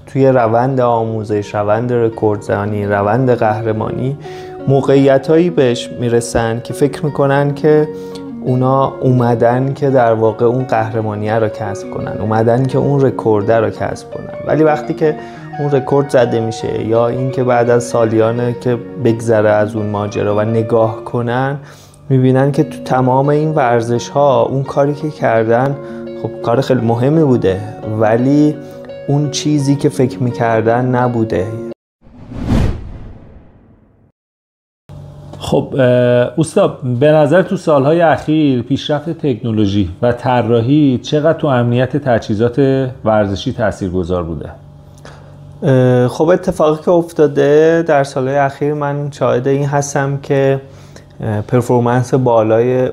توی روند آموزش، روند رکوردزنی، روند قهرمانی موقعیتایی بهش میرسن که فکر میکنن که اونا اومدن که در واقع اون قهرمانیه رو کسب کنن، اومدن که اون رکورد رو کسب کنن. ولی وقتی که اون رکورد زده میشه یا این که بعد از سالیانه که بگذره از اون ماجرا و نگاه کنن، میبینن که تو تمام این ورزش ها اون کاری که کردن خب کار خیلی مهمی بوده، ولی اون چیزی که فکر میکردن نبوده. خب استاد، به نظر تو سالهای اخیر پیشرفت تکنولوژی و طراحی چقدر تو امنیت تجهیزات ورزشی تاثیرگذار بوده؟ خب اتفاقی که افتاده در سالهای اخیر، من شاهد این هستم که پرفورمنس بالهای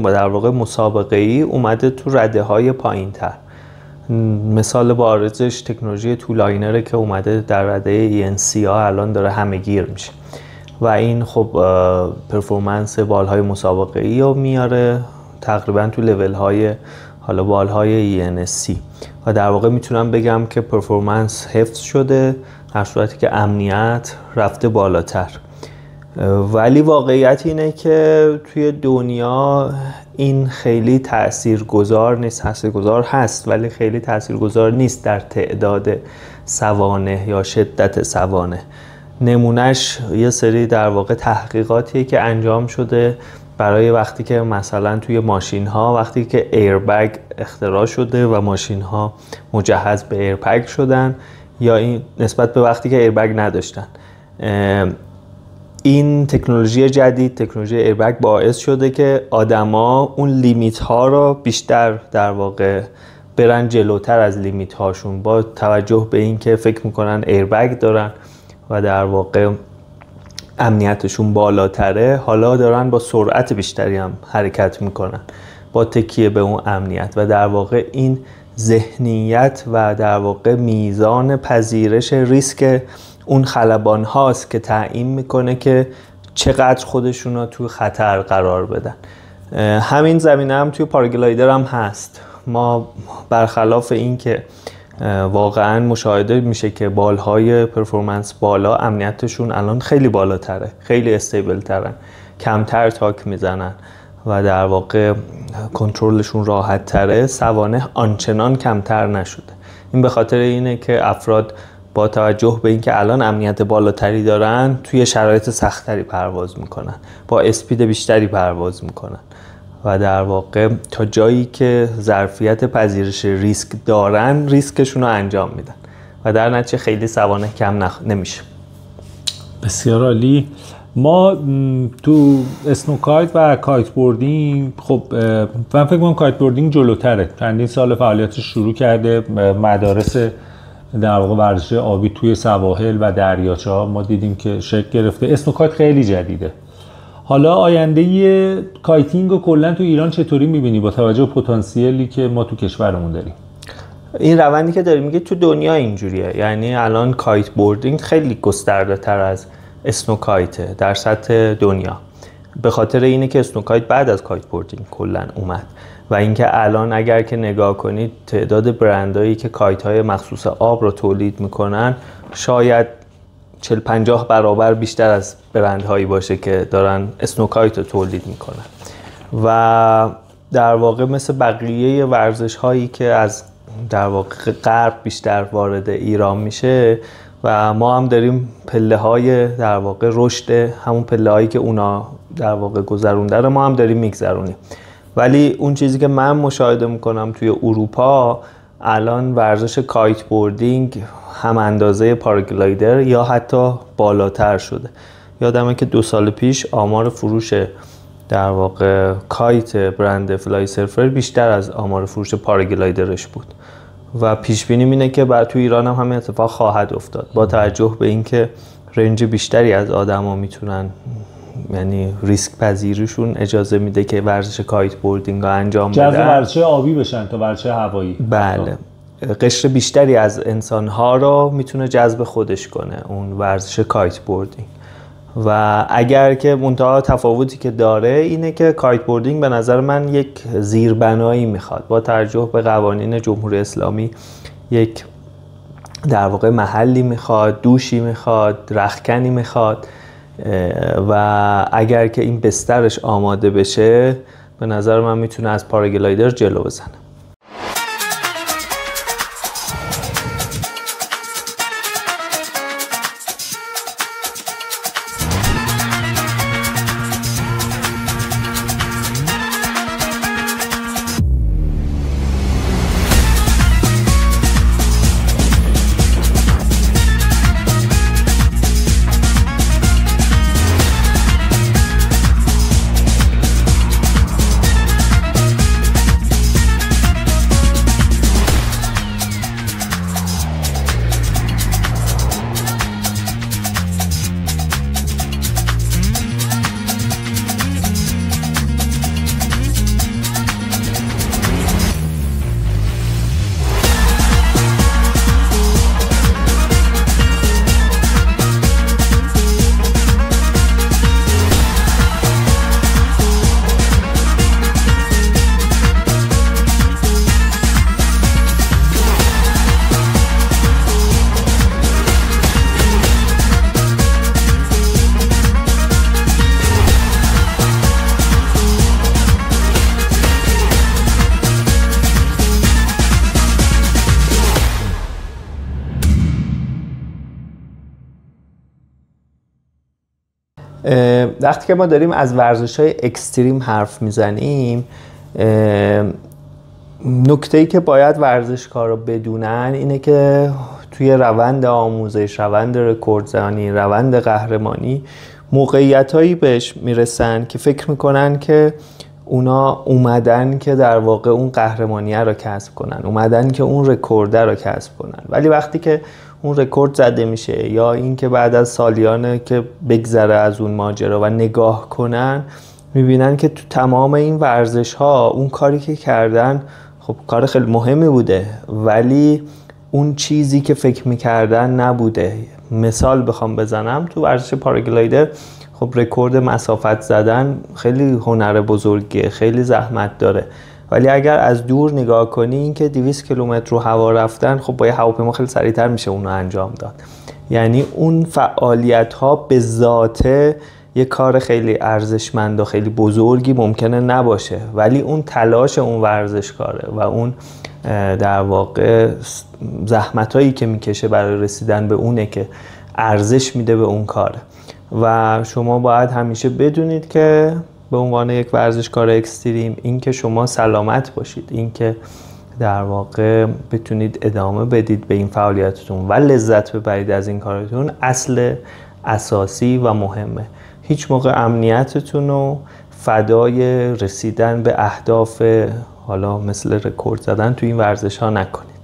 در واقع مسابقه‌ای اومده تو رده‌های پایین‌تر. مثال بارزش تکنولوژی تولاینره که اومده در رده ENC ها الان داره همه‌گیر میشه و این خب پرفورمنس بالهای مسابقه‌ای رو میاره تقریبا تو لول های حالا بالهای ENSC و در واقع میتونم بگم که پرفورمنس حفظ شده در صورتی که امنیت رفته بالاتر. ولی واقعیت اینه که توی دنیا این خیلی تاثیرگذار نیست. تاثیرگذار هست ولی خیلی تاثیرگذار نیست در تعداد سوانح یا شدت سوانح. نمونهش یه سری در واقع تحقیقاتیه که انجام شده برای وقتی که مثلا توی ماشین ها وقتی که ایربگ اختراع شده و ماشین ها مجهز به ایربگ شدن یا این نسبت به وقتی که ایربگ نداشتن. این تکنولوژی جدید، تکنولوژی ایربگ، باعث شده که آدما اون لیمیت ها رو بیشتر در واقع برن جلوتر از لیمیت هاشون با توجه به این که فکر میکنن ایربگ دارن و در واقع امنیتشون بالاتره. حالا دارن با سرعت بیشتری هم حرکت میکنن با تکیه به اون امنیت و در واقع این ذهنیت و در واقع میزان پذیرش ریسک اون خلبان هاست که تعیین میکنه که چقدر خودشون رو توی خطر قرار بدن. همین زمینه هم توی پاراگلایدر هم هست. ما برخلاف این که واقعا مشاهده میشه که بالهای پرفورمنس بالا امنیتشون الان خیلی بالاتره، خیلی استیبل ترن، کمتر تاک میزنن و در واقع کنترلشون راحت تره، سوانح آنچنان کمتر نشده. این به خاطر اینه که افراد با توجه به اینکه الان امنیت بالاتری دارن توی شرایط سختری پرواز میکنن، با اسپید بیشتری پرواز میکنن و در واقع تا جایی که ظرفیت پذیرش ریسک دارن ریسکشون رو انجام میدن و در نتیجه خیلی سوانح کم نمیشه. بسیار عالی. ما تو اسنوکایت و کایت بوردینگ، خب من فکر می‌کنم کایت بوردینگ جلوتره. چندین سال فعالیتش شروع کرده، مدارس در واقع ورزش آبی توی سواحل و دریاچه‌ها ما دیدیم که شکل گرفته. اسنوکایت خیلی جدیده. حالا آینده کایتینگ رو کلا تو ایران چطوری می‌بینی با توجه به پتانسیلی که ما تو کشورمون داریم؟ این روندی که داریم میگه تو دنیا اینجوریه. یعنی الان کایت بوردینگ خیلی گسترده تر از اسنوکایت در سطح دنیا، به خاطر اینه که اسنوکایت بعد از کایت بوردینگ کلا اومد و اینکه الان اگر که نگاه کنید تعداد برندهایی که کایت های مخصوص آب رو تولید میکنن شاید 40-50 برابر بیشتر از برندهایی باشه که دارن اسنوکایت رو تولید میکنن و در واقع مثل بقیه ورزش هایی که از در واقع غرب بیشتر وارد ایران میشه و ما هم داریم پله های در واقع رشد همون پله هایی که اونا در واقع گذرونده رو ما هم داریم میگذرونیم. ولی اون چیزی که من مشاهده میکنم توی اروپا الان ورزش کایت بوردینگ هم اندازه پاراگلایدر یا حتی بالاتر شده. یادمه که 2 سال پیش آمار فروش در واقع کایت برند فلای سرفر بیشتر از آمار فروش پاراگلایدرش بود و پیش بینی اینه که بعد تو ایران هم همین اتفاق خواهد افتاد با توجه به اینکه رنج بیشتری از آدما میتونن، یعنی ریسک پذیریشون اجازه میده که ورزش کایت بوردینگ رو انجام بدن، جذب ورزش آبی بشن تا ورزش هوایی. بله، قشر بیشتری از انسان‌ها رو میتونه جذب خودش کنه اون ورزش کایت بوردینگ. و اگر که منتها تفاوتی که داره اینه که کایت بوردینگ به نظر من یک زیربنایی میخواد با توجه به قوانین جمهوری اسلامی، یک در واقع محلی میخواد، دوشی میخواد، رختکنی میخواد و اگر که این بسترش آماده بشه به نظر من میتونه از پاراگلایدر جلو بزنه. وقتی که ما داریم از ورزش‌های اکستریم حرف میزنیم، نکته‌ای که باید ورزشکارا بدونن اینه که توی روند آموزش، روند رکوردزنی، روند قهرمانی موقعیت‌هایی بهش میرسن که فکر میکنن که اونا اومدن که در واقع اون قهرمانیه رو کسب کنن، اومدن که اون رکورد رو کسب کنن، ولی وقتی که اون رکورد زده میشه یا این که بعد از سالیانه که بگذره از اون ماجرا و نگاه کنن میبینن که تو تمام این ورزش ها اون کاری که کردن خب کار خیلی مهمی بوده ولی اون چیزی که فکر میکردن نبوده. مثال بخوام بزنم، تو ورزش پاراگلایدر خب رکورد مسافت زدن خیلی هنر بزرگیه، خیلی زحمت داره، ولی اگر از دور نگاه کنی این که 200 کیلومتر رو هوا رفتن خب با یه هواپیما خیلی سریعتر میشه اون رو انجام داد. یعنی اون فعالیت ها به ذاته یه کار خیلی ارزشمند و خیلی بزرگی ممکنه نباشه، ولی اون تلاش اون ورزشکاره و اون در واقع زحمتایی که میکشه برای رسیدن به اونه که ارزش میده به اون کاره. و شما باید همیشه بدونید که به عنوان یک ورزشکار اکستریم این که شما سلامت باشید، این که در واقع بتونید ادامه بدید به این فعالیتتون و لذت ببرید از این کارتون اصل اساسی و مهمه. هیچ موقع امنیتتون رو فدای رسیدن به اهداف حالا مثل رکورد زدن تو این ورزش ها نکنید.